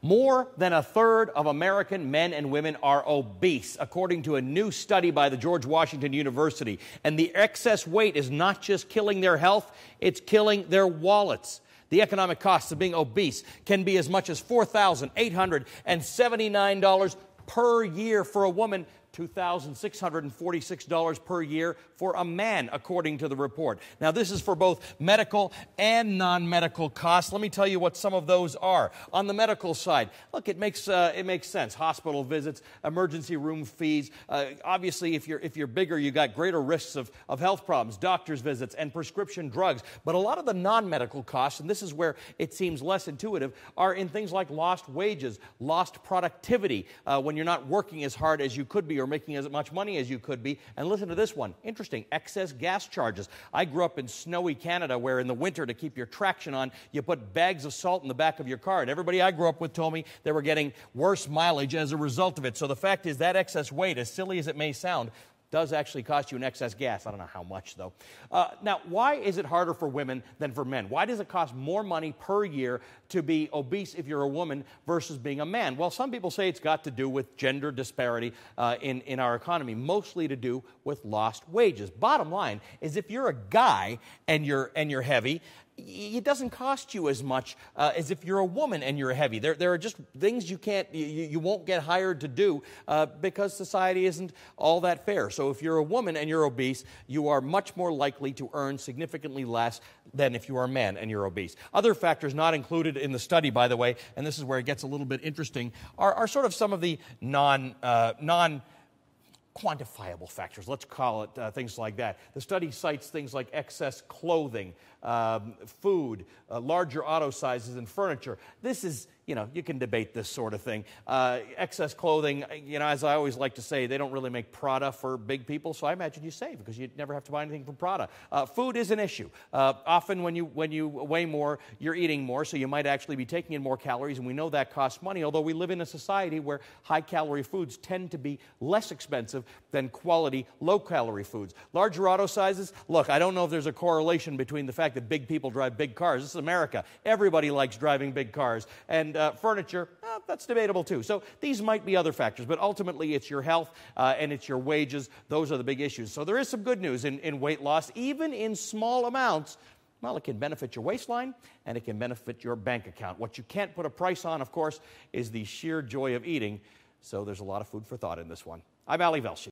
More than a third of American men and women are obese, according to a new study by the George Washington University. And the excess weight is not just killing their health, it's killing their wallets. The economic costs of being obese can be as much as $4,879 per year for a woman, $2,646 per year for a man, according to the report. Now, this is for both medical and non-medical costs. Let me tell you what some of those are. On the medical side, look, it makes sense. Hospital visits, emergency room fees. Obviously, if you're bigger, you got greater risks of health problems, doctor's visits, and prescription drugs. But a lot of the non-medical costs, and this is where it seems less intuitive, are in things like lost wages, lost productivity, when you're not working as hard as you could be or making as much money as you could be. And listen to this one. Interesting. Excess gas charges. I grew up in snowy Canada where in the winter, to keep your traction on, you put bags of salt in the back of your car. And everybody I grew up with told me they were getting worse mileage as a result of it. So the fact is that excess weight, as silly as it may sound, does actually cost you an excess gas. I don't know how much, though. Now, why is it harder for women than for men? Why does it cost more money per year to be obese if you're a woman versus being a man? Well, some people say it's got to do with gender disparity in our economy, mostly to do with lost wages. Bottom line is if you're a guy and you're heavy, it doesn't cost you as much as if you're a woman and you're heavy. There are just things you won't get hired to do because society isn't all that fair. So if you're a woman and you're obese, you are much more likely to earn significantly less than if you are a man and you're obese. Other factors not included in the study, by the way, and this is where it gets a little bit interesting, are sort of some of the non-quantifiable factors, let's call it things like that. The study cites things like excess clothing, food, larger auto sizes, and furniture. This is, you can debate this sort of thing. Excess clothing, as I always like to say, they don't really make Prada for big people, so I imagine you save because you never have to buy anything from Prada. Food is an issue. Often when you weigh more, you're eating more, so you might actually be taking in more calories, and we know that costs money, although we live in a society where high-calorie foods tend to be less expensive than quality, low-calorie foods. Larger auto sizes, look, I don't know if there's a correlation between the fact that big people drive big cars. This is America. Everybody likes driving big cars. And furniture, that's debatable too. So these might be other factors, but ultimately it's your health and it's your wages. Those are the big issues. So there is some good news in weight loss, even in small amounts. Well, it can benefit your waistline and it can benefit your bank account. What you can't put a price on, of course, is the sheer joy of eating. So there's a lot of food for thought in this one. I'm Ali Velshi.